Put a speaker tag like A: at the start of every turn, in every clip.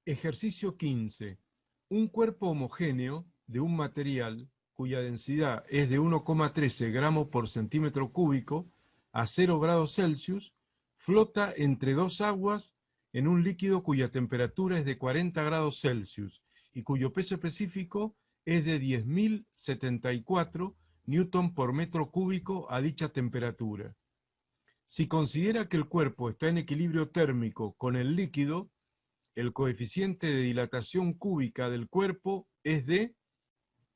A: Ejercicio 15. Un cuerpo homogéneo de un material cuya densidad es de 1,13 gramos por centímetro cúbico a 0 grados Celsius flota entre dos aguas en un líquido cuya temperatura es de 40 grados Celsius y cuyo peso específico es de 10.074 newton por metro cúbico a dicha temperatura. Si considera que el cuerpo está en equilibrio térmico con el líquido, el coeficiente de dilatación cúbica del cuerpo es de...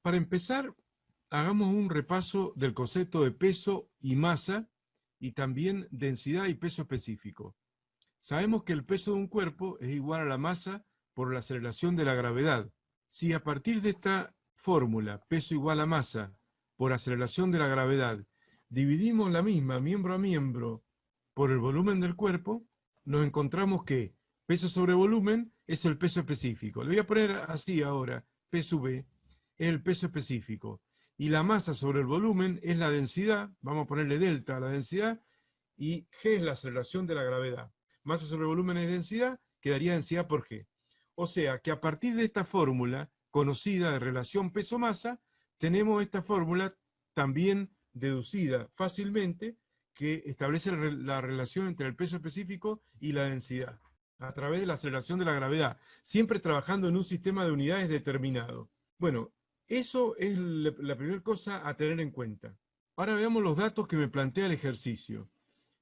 A: Para empezar, hagamos un repaso del concepto de peso y masa y también densidad y peso específico. Sabemos que el peso de un cuerpo es igual a la masa por la aceleración de la gravedad. Si a partir de esta fórmula, peso igual a masa por aceleración de la gravedad, dividimos la misma miembro a miembro por el volumen del cuerpo, nos encontramos que peso sobre volumen es el peso específico. Le voy a poner así ahora, P sub V es el peso específico. Y la masa sobre el volumen es la densidad, vamos a ponerle delta a la densidad, y G es la aceleración de la gravedad. Masa sobre volumen es densidad, quedaría densidad por G. O sea que a partir de esta fórmula conocida de relación peso-masa, tenemos esta fórmula también deducida fácilmente que establece la relación entre el peso específico y la densidad a través de la aceleración de la gravedad, siempre trabajando en un sistema de unidades determinado. Bueno, eso es la primera cosa a tener en cuenta. Ahora veamos los datos que me plantea el ejercicio.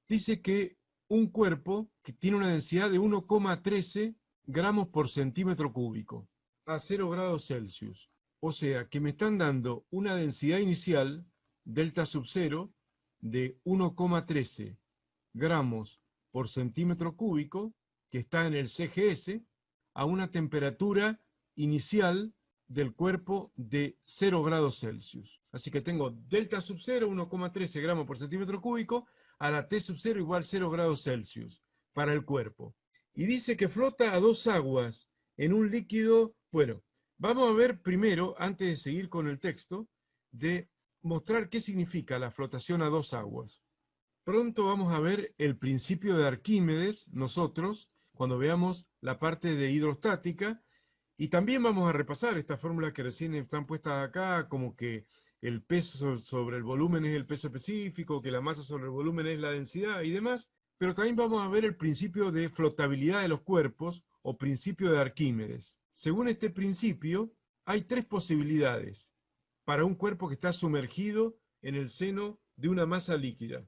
A: Dice que un cuerpo que tiene una densidad de 1,13 gramos por centímetro cúbico a 0 grados Celsius. O sea que me están dando una densidad inicial, delta sub 0, de 1,13 gramos por centímetro cúbico, que está en el CGS, a una temperatura inicial del cuerpo de 0 grados Celsius. Así que tengo delta sub 0, 1,13 gramos por centímetro cúbico, a la T sub 0 igual 0 grados Celsius para el cuerpo. Y dice que flota a dos aguas en un líquido. Bueno, vamos a ver primero, antes de seguir con el texto, de mostrar qué significa la flotación a dos aguas. Pronto vamos a ver el principio de Arquímedes, nosotros, cuando veamos la parte de hidrostática, y también vamos a repasar estas fórmulas que recién están puestas acá, como que el peso sobre el volumen es el peso específico, que la masa sobre el volumen es la densidad y demás, pero también vamos a ver el principio de flotabilidad de los cuerpos o principio de Arquímedes. Según este principio, hay tres posibilidades para un cuerpo que está sumergido en el seno de una masa líquida.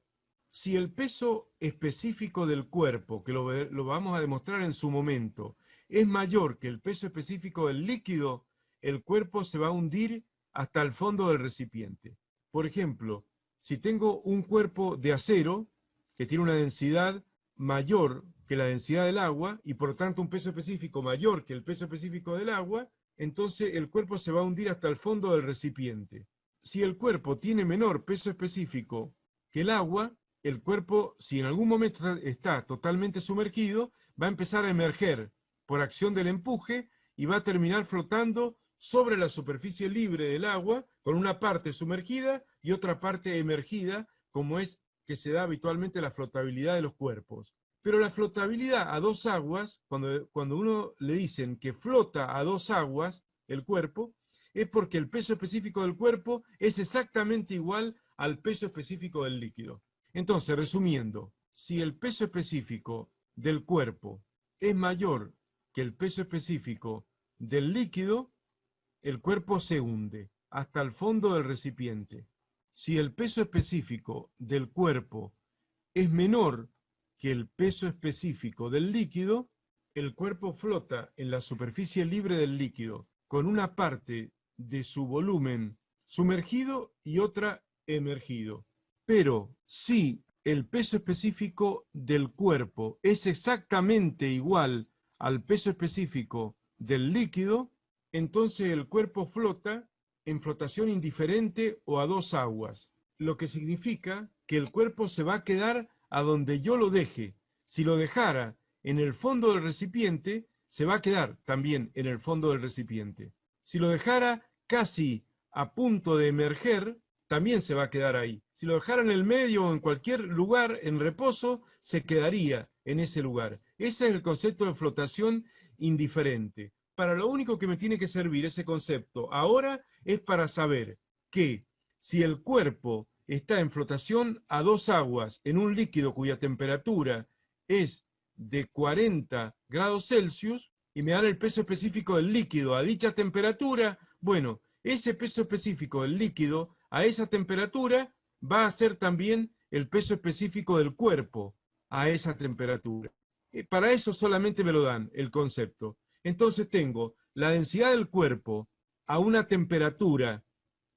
A: Si el peso específico del cuerpo, que lo vamos a demostrar en su momento, es mayor que el peso específico del líquido, el cuerpo se va a hundir hasta el fondo del recipiente. Por ejemplo, si tengo un cuerpo de acero que tiene una densidad mayor que la densidad del agua y por lo tanto un peso específico mayor que el peso específico del agua, entonces el cuerpo se va a hundir hasta el fondo del recipiente. Si el cuerpo tiene menor peso específico que el agua, el cuerpo, si en algún momento está totalmente sumergido, va a empezar a emerger por acción del empuje y va a terminar flotando sobre la superficie libre del agua, con una parte sumergida y otra parte emergida, como es que se da habitualmente la flotabilidad de los cuerpos. Pero la flotabilidad a dos aguas, cuando uno le dicen que flota a dos aguas el cuerpo, es porque el peso específico del cuerpo es exactamente igual al peso específico del líquido. Entonces, resumiendo, si el peso específico del cuerpo es mayor que el peso específico del líquido, el cuerpo se hunde hasta el fondo del recipiente. Si el peso específico del cuerpo es menor que el peso específico del líquido, el cuerpo flota en la superficie libre del líquido, con una parte de su volumen sumergido y otra emergido. Pero si el peso específico del cuerpo es exactamente igual al peso específico del líquido, entonces el cuerpo flota en flotación indiferente o a dos aguas, lo que significa que el cuerpo se va a quedar a donde yo lo deje. Si lo dejara en el fondo del recipiente, se va a quedar también en el fondo del recipiente. Si lo dejara casi a punto de emerger, también se va a quedar ahí. Si lo dejara en el medio o en cualquier lugar en reposo, se quedaría en ese lugar. Ese es el concepto de flotación indiferente. Para lo único que me tiene que servir ese concepto ahora es para saber que si el cuerpo está en flotación a 2 aguas en un líquido cuya temperatura es de 40 grados Celsius y me dan el peso específico del líquido a dicha temperatura, bueno, ese peso específico del líquido a esa temperatura va a ser también el peso específico del cuerpo a esa temperatura. Para eso solamente me lo dan el concepto. Entonces tengo la densidad del cuerpo a una temperatura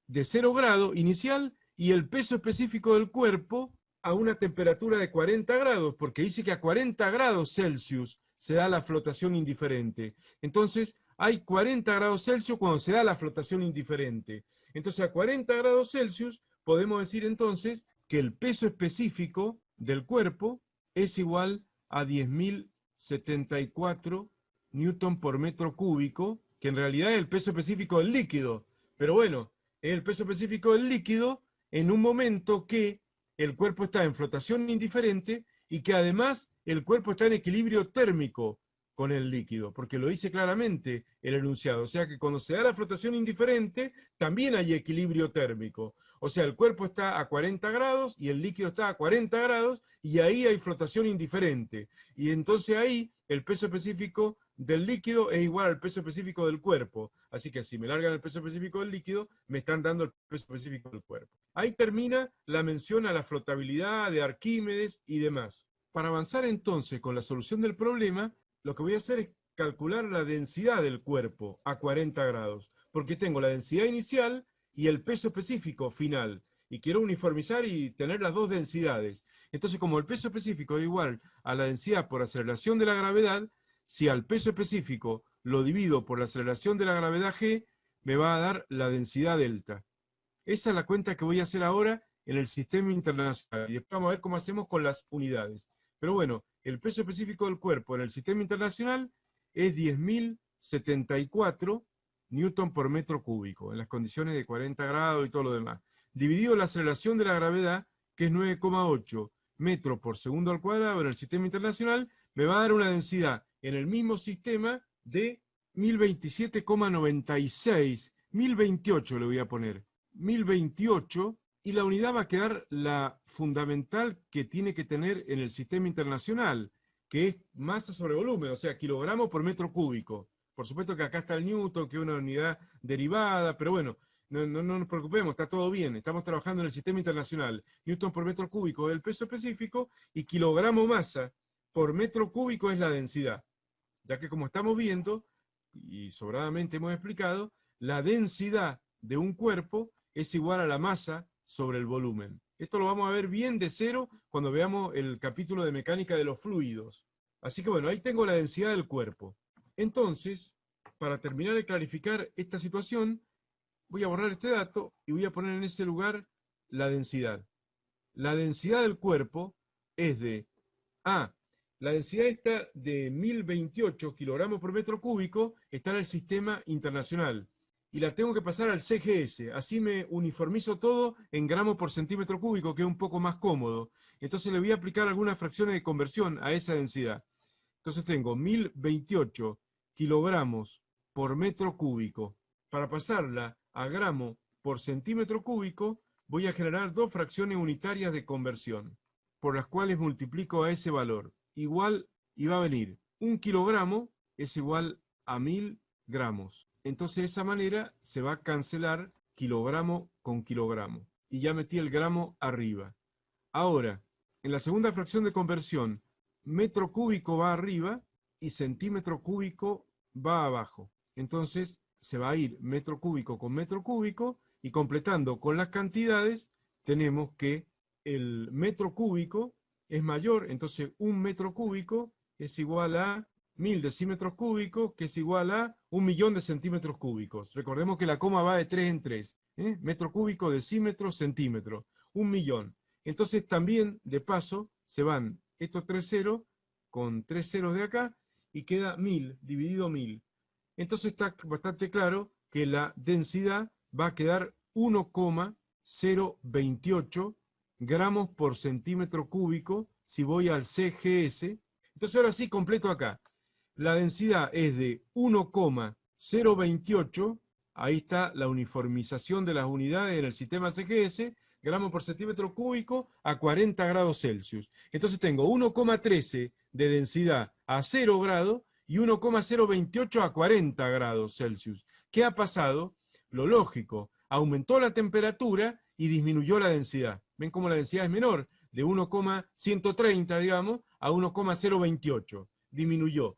A: de 0 grado inicial y el peso específico del cuerpo a una temperatura de 40 grados, porque dice que a 40 grados Celsius se da la flotación indiferente. Entonces, hay 40 grados Celsius cuando se da la flotación indiferente. Entonces, a 40 grados Celsius podemos decir entonces que el peso específico del cuerpo es igual a 10.074 newton por metro cúbico, que en realidad es el peso específico del líquido. Pero bueno, es el peso específico del líquido en un momento que el cuerpo está en flotación indiferente y que además el cuerpo está en equilibrio térmico con el líquido, porque lo dice claramente el enunciado. O sea que cuando se da la flotación indiferente, también hay equilibrio térmico. O sea, el cuerpo está a 40 grados y el líquido está a 40 grados y ahí hay flotación indiferente. Y entonces ahí el peso específico del líquido es igual al peso específico del cuerpo. Así que si me largan el peso específico del líquido, me están dando el peso específico del cuerpo. Ahí termina la mención a la flotabilidad de Arquímedes y demás. Para avanzar entonces con la solución del problema, lo que voy a hacer es calcular la densidad del cuerpo a 40 grados, porque tengo la densidad inicial y el peso específico final, y quiero uniformizar y tener las dos densidades. Entonces, como el peso específico es igual a la densidad por aceleración de la gravedad, si al peso específico lo divido por la aceleración de la gravedad g, me va a dar la densidad delta. Esa es la cuenta que voy a hacer ahora en el sistema internacional, y después vamos a ver cómo hacemos con las unidades. Pero bueno, el peso específico del cuerpo en el sistema internacional es 10.074 newton por metro cúbico, en las condiciones de 40 grados y todo lo demás. Dividido la aceleración de la gravedad, que es 9,8 metros por segundo al cuadrado en el sistema internacional, me va a dar una densidad en el mismo sistema de 1027,96, 1028 le voy a poner, 1028, y la unidad va a quedar la fundamental que tiene que tener en el sistema internacional, que es masa sobre volumen, o sea, kilogramos por metro cúbico. Por supuesto que acá está el newton, que es una unidad derivada, pero bueno, no nos preocupemos, está todo bien, estamos trabajando en el sistema internacional. Newton por metro cúbico es el peso específico y kilogramo masa por metro cúbico es la densidad. Ya que como estamos viendo, y sobradamente hemos explicado, la densidad de un cuerpo es igual a la masa sobre el volumen. Esto lo vamos a ver bien de cero cuando veamos el capítulo de mecánica de los fluidos. Así que bueno, ahí tengo la densidad del cuerpo. Entonces, para terminar de clarificar esta situación, voy a borrar este dato y voy a poner en ese lugar la densidad. La densidad del cuerpo es de la densidad esta de 1028 kilogramos por metro cúbico está en el sistema internacional. Y la tengo que pasar al CGS, así me uniformizo todo en gramos por centímetro cúbico, que es un poco más cómodo. Entonces le voy a aplicar algunas fracciones de conversión a esa densidad. Entonces tengo 1028 kilogramos por metro cúbico. Para pasarla a gramo por centímetro cúbico, voy a generar dos fracciones unitarias de conversión, por las cuales multiplico a ese valor. Igual, y va a venir 1 kilogramo es igual a 1000 gramos. Entonces de esa manera se va a cancelar kilogramo con kilogramo. Y ya metí el gramo arriba. Ahora, en la segunda fracción de conversión, metro cúbico va arriba y centímetro cúbico va abajo. Entonces se va a ir metro cúbico con metro cúbico y completando con las cantidades tenemos que el metro cúbico es mayor, entonces 1 metro cúbico es igual a 1000 decímetros cúbicos, que es igual a 1.000.000 de centímetros cúbicos. Recordemos que la coma va de 3 en 3. Metro cúbico, decímetro, centímetro. 1.000.000. Entonces también, de paso, se van estos 3 ceros con 3 ceros de acá y queda 1000 dividido 1000. Entonces está bastante claro que la densidad va a quedar 1,028 gramos por centímetro cúbico si voy al CGS. Entonces ahora sí completo acá. La densidad es de 1,028, ahí está la uniformización de las unidades en el sistema CGS, gramos por centímetro cúbico a 40 grados Celsius. Entonces tengo 1,13 de densidad a 0 grados y 1,028 a 40 grados Celsius. ¿Qué ha pasado? Lo lógico, aumentó la temperatura y disminuyó la densidad. ¿Ven cómo la densidad es menor? De 1,130, digamos, a 1,028. Disminuyó.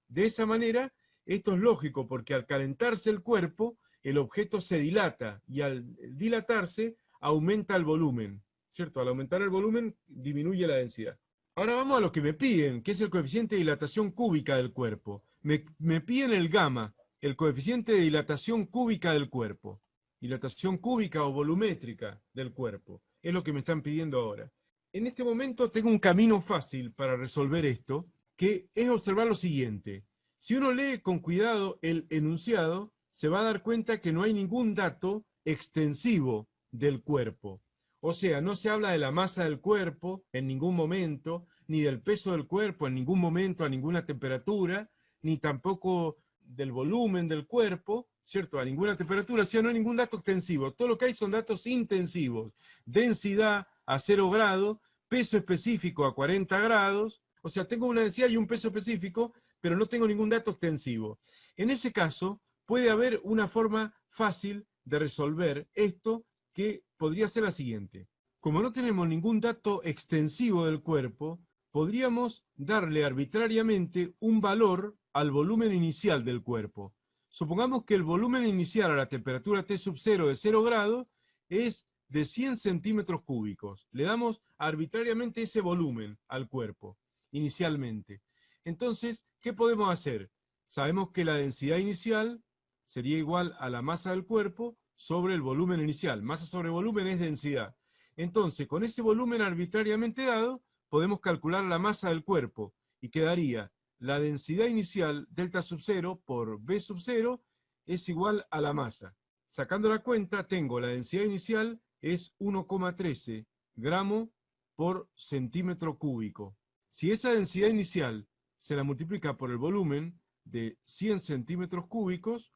A: De esa manera, esto es lógico porque al calentarse el cuerpo, el objeto se dilata y al dilatarse aumenta el volumen, ¿cierto? Al aumentar el volumen disminuye la densidad. Ahora vamos a lo que me piden, que es el coeficiente de dilatación cúbica del cuerpo. Me piden el gamma, el coeficiente de dilatación cúbica del cuerpo. Dilatación cúbica o volumétrica del cuerpo. Es lo que me están pidiendo ahora. En este momento tengo un camino fácil para resolver esto, que es observar lo siguiente. Si uno lee con cuidado el enunciado, se va a dar cuenta que no hay ningún dato extensivo del cuerpo. O sea, no se habla de la masa del cuerpo en ningún momento, ni del peso del cuerpo en ningún momento a ninguna temperatura, ni tampoco del volumen del cuerpo, ¿cierto? A ninguna temperatura, o sea, no hay ningún dato extensivo. Todo lo que hay son datos intensivos. Densidad a 0 grados, peso específico a 40 grados, o sea, tengo una densidad y un peso específico, pero no tengo ningún dato extensivo. En ese caso, puede haber una forma fácil de resolver esto, que podría ser la siguiente. Como no tenemos ningún dato extensivo del cuerpo, podríamos darle arbitrariamente un valor al volumen inicial del cuerpo. Supongamos que el volumen inicial a la temperatura T sub 0 de 0 grados es de 100 centímetros cúbicos. Le damos arbitrariamente ese volumen al cuerpo, inicialmente. Entonces, ¿qué podemos hacer? Sabemos que la densidad inicial sería igual a la masa del cuerpo sobre el volumen inicial. Masa sobre volumen es densidad. Entonces, con ese volumen arbitrariamente dado, podemos calcular la masa del cuerpo y quedaría la densidad inicial, delta sub 0 por B sub 0, es igual a la masa. Sacando la cuenta, tengo la densidad inicial es 1,13 gramos por centímetro cúbico. Si esa densidad inicial se la multiplica por el volumen de 100 centímetros cúbicos,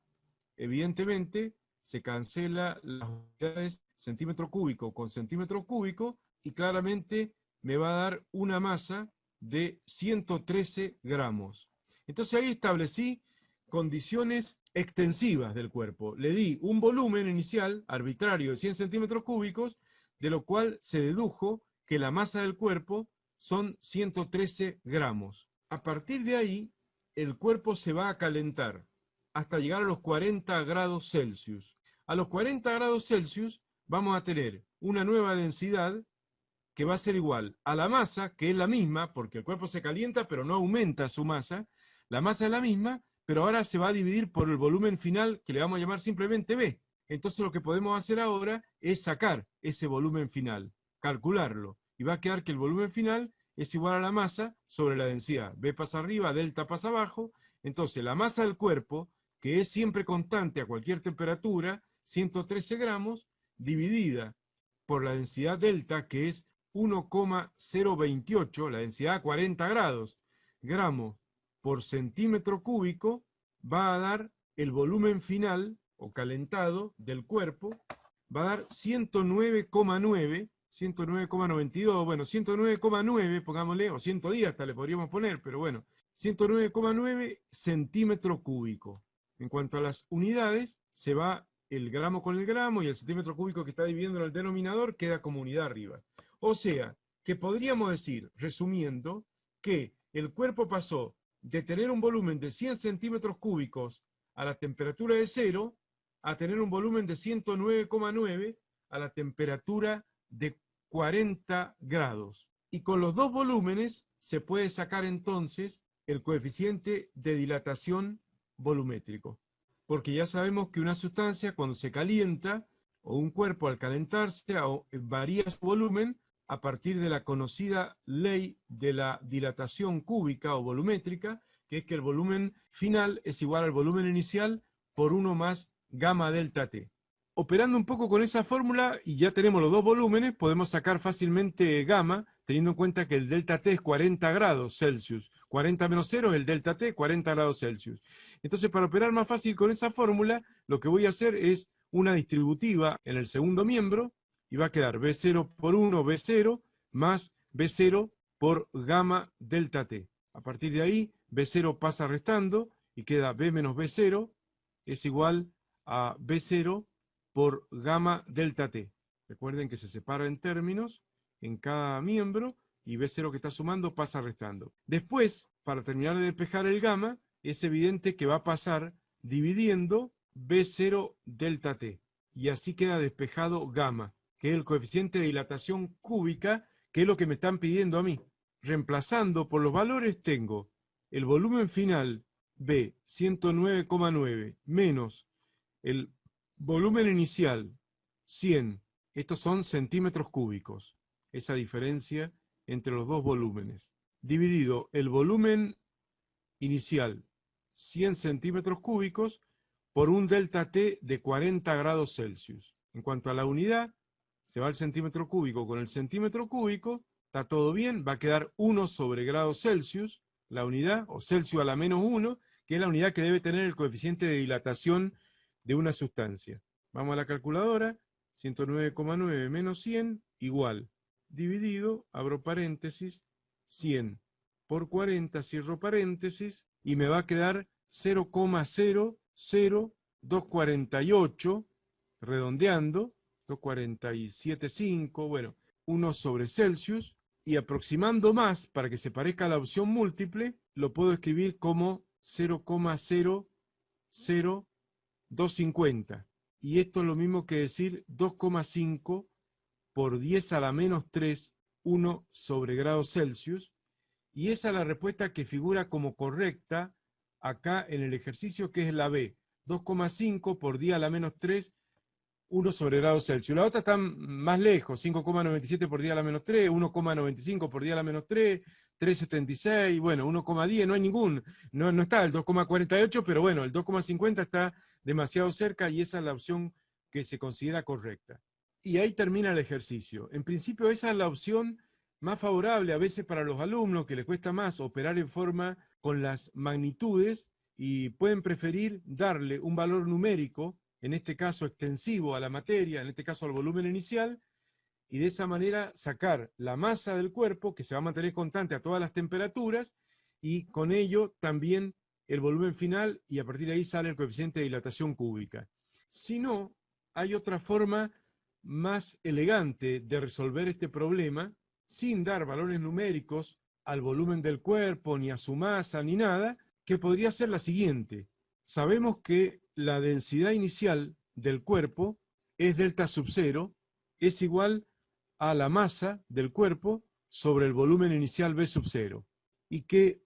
A: evidentemente se cancela las unidades centímetro cúbico con centímetro cúbico y claramente me va a dar una masa de 113 gramos. Entonces ahí establecí condiciones extensivas del cuerpo. Le di un volumen inicial arbitrario de 100 centímetros cúbicos, de lo cual se dedujo que la masa del cuerpo son 113 gramos. A partir de ahí, el cuerpo se va a calentar hasta llegar a los 40 grados Celsius. A los 40 grados Celsius vamos a tener una nueva densidad que va a ser igual a la masa, que es la misma, porque el cuerpo se calienta, pero no aumenta su masa. La masa es la misma, pero ahora se va a dividir por el volumen final, que le vamos a llamar simplemente B. Entonces lo que podemos hacer ahora es sacar ese volumen final, calcularlo, y va a quedar que el volumen final es igual a la masa sobre la densidad. B pasa arriba, delta pasa abajo. Entonces la masa del cuerpo, que es siempre constante a cualquier temperatura, 113 gramos, dividida por la densidad delta, que es 1,028, la densidad a 40 grados, gramos por centímetro cúbico, va a dar el volumen final o calentado del cuerpo, va a dar 109,9, 109,92, bueno, 109,9, pongámosle, o 110 hasta le podríamos poner, pero bueno, 109,9 centímetro cúbico. En cuanto a las unidades, se va el gramo con el gramo y el centímetro cúbico que está dividiendo en el denominador queda como unidad arriba. O sea, que podríamos decir, resumiendo, que el cuerpo pasó de tener un volumen de 100 centímetros cúbicos a la temperatura de 0 a tener un volumen de 109,9 a la temperatura de 40 grados. Y con los dos volúmenes se puede sacar entonces el coeficiente de dilatación volumétrico. Porque ya sabemos que una sustancia cuando se calienta, o un cuerpo al calentarse, varía su volumen a partir de la conocida ley de la dilatación cúbica o volumétrica, que es que el volumen final es igual al volumen inicial por 1 más gamma delta T. Operando un poco con esa fórmula, y ya tenemos los dos volúmenes, podemos sacar fácilmente gamma, teniendo en cuenta que el delta T es 40 grados Celsius. 40 menos 0 es el delta T, 40 grados Celsius. Entonces, para operar más fácil con esa fórmula, lo que voy a hacer es una distributiva en el segundo miembro, y va a quedar B0 por 1, B0, más B0 por gamma delta T. A partir de ahí, B0 pasa restando, y queda B menos B0 es igual a B0 por gamma delta T. Recuerden que se separa en términos en cada miembro y B0 que está sumando pasa restando. Después, para terminar de despejar el gamma, es evidente que va a pasar dividiendo B0 delta T. Y así queda despejado gamma, que es el coeficiente de dilatación cúbica, que es lo que me están pidiendo a mí. Reemplazando por los valores tengo el volumen final B, 109,9, menos el volumen inicial, 100. Estos son centímetros cúbicos. Esa diferencia entre los dos volúmenes. Dividido el volumen inicial, 100 centímetros cúbicos, por un delta T de 40 grados Celsius. En cuanto a la unidad, se va el centímetro cúbico con el centímetro cúbico, está todo bien, va a quedar 1 sobre grados Celsius, la unidad, o Celsius a la menos 1, que es la unidad que debe tener el coeficiente de dilatación de una sustancia. Vamos a la calculadora, 109,9 menos 100 igual, dividido, abro paréntesis, 100 por 40, cierro paréntesis, y me va a quedar 0,00248, redondeando, 247,5, bueno, 1 sobre Celsius, y aproximando más, para que se parezca a la opción múltiple, lo puedo escribir como 0,00250. Y esto es lo mismo que decir 2,5 por 10 a la menos 3, 1 sobre grados Celsius. Y esa es la respuesta que figura como correcta acá en el ejercicio, que es la B. 2,5 por 10 a la menos 3, 1 sobre grados Celsius. La otra está más lejos, 5,97 por 10 a la menos 3, 1,95 por 10 a la menos 3, 3,76, bueno, 1,10, no hay ningún, no está el 2,48, pero bueno, el 2,50 está demasiado cerca y esa es la opción que se considera correcta. Y ahí termina el ejercicio. En principio esa es la opción más favorable a veces para los alumnos que les cuesta más operar en forma con las magnitudes y pueden preferir darle un valor numérico, en este caso extensivo a la materia, en este caso al volumen inicial, y de esa manera sacar la masa del cuerpo, que se va a mantener constante a todas las temperaturas, y con ello también el volumen final, y a partir de ahí sale el coeficiente de dilatación cúbica. Si no, hay otra forma más elegante de resolver este problema, sin dar valores numéricos al volumen del cuerpo, ni a su masa, ni nada, que podría ser la siguiente. Sabemos que la densidad inicial del cuerpo es delta sub 0, es igual a la masa del cuerpo sobre el volumen inicial V sub 0, y que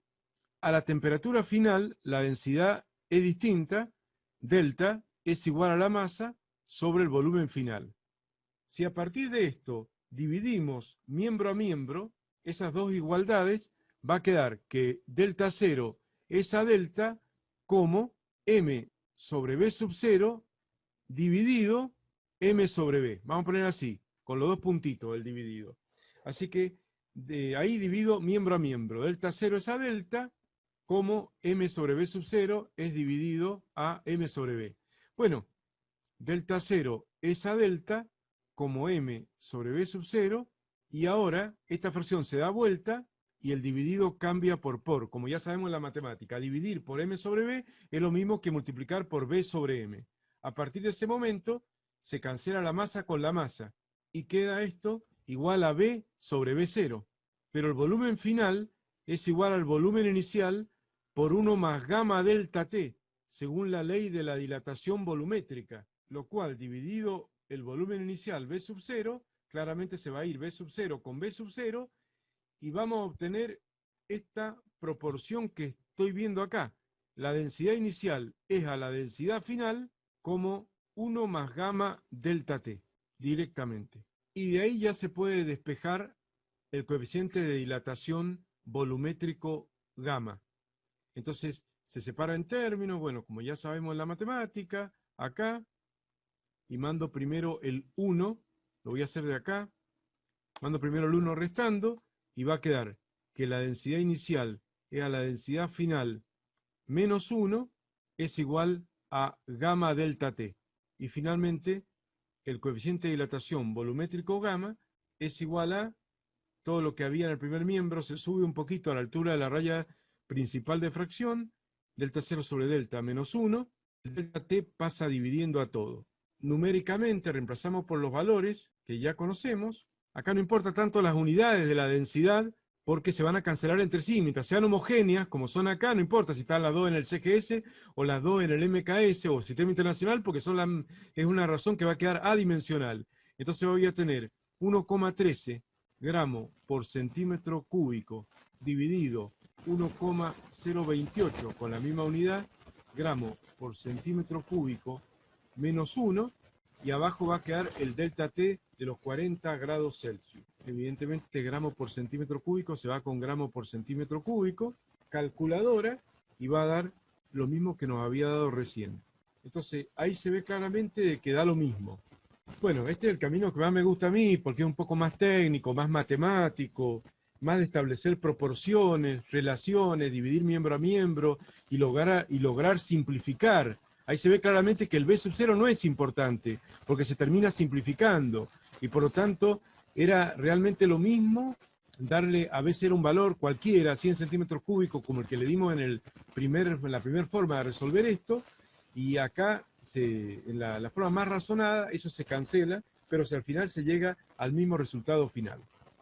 A: a la temperatura final la densidad es distinta, delta es igual a la masa sobre el volumen final. Si a partir de esto dividimos miembro a miembro, esas dos igualdades, va a quedar que delta 0 es a delta como m sobre b sub 0 dividido m sobre b. Vamos a poner así, con los dos puntitos el dividido. Así que de ahí divido miembro a miembro. Delta 0 es a delta, como m sobre b sub 0 es dividido a m sobre b. Bueno, delta 0 es a delta, como m sobre b sub 0, y ahora esta fracción se da vuelta y el dividido cambia por, como ya sabemos en la matemática. Dividir por m sobre b es lo mismo que multiplicar por b sobre m. A partir de ese momento se cancela la masa con la masa y queda esto igual a b sobre b0. Pero el volumen final es igual al volumen inicial por 1 más gamma delta t, según la ley de la dilatación volumétrica, lo cual dividido el volumen inicial b sub 0, claramente se va a ir b sub 0 con b sub 0, y vamos a obtener esta proporción que estoy viendo acá. La densidad inicial es a la densidad final como 1 más gamma delta t, directamente. Y de ahí ya se puede despejar el coeficiente de dilatación volumétrico gamma. Entonces se separa en términos, bueno, como ya sabemos en la matemática, acá, y mando primero el 1, lo voy a hacer de acá, mando primero el 1 restando, y va a quedar que la densidad inicial a la densidad final menos 1 es igual a gamma delta T. Y finalmente, el coeficiente de dilatación volumétrico gamma es igual a todo lo que había en el primer miembro, se sube un poquito a la altura de la raya principal de fracción, delta 0 sobre delta menos 1, delta T pasa dividiendo a todo. Numéricamente reemplazamos por los valores que ya conocemos. Acá no importa tanto las unidades de la densidad, porque se van a cancelar entre sí. Mientras sean homogéneas, como son acá, no importa si están las dos en el CGS o las dos en el MKS o Sistema Internacional, porque es una razón que va a quedar adimensional. Entonces voy a tener 1,13 gramos por centímetro cúbico dividido 1,028 con la misma unidad, gramos por centímetro cúbico menos 1, y abajo va a quedar el delta T de los 40 grados Celsius. Evidentemente gramo por centímetro cúbico se va con gramo por centímetro cúbico, calculadora, y va a dar lo mismo que nos había dado recién. Entonces ahí se ve claramente de que da lo mismo. Bueno, este es el camino que más me gusta a mí, porque es un poco más técnico, más matemático, más de establecer proporciones, relaciones, dividir miembro a miembro y lograr simplificar. Ahí se ve claramente que el B sub 0 no es importante, porque se termina simplificando, y por lo tanto era realmente lo mismo darle a B0 un valor cualquiera, 100 centímetros cúbicos, como el que le dimos en la primera forma de resolver esto, y acá, en la forma más razonada, eso se cancela, pero si al final se llega al mismo resultado final.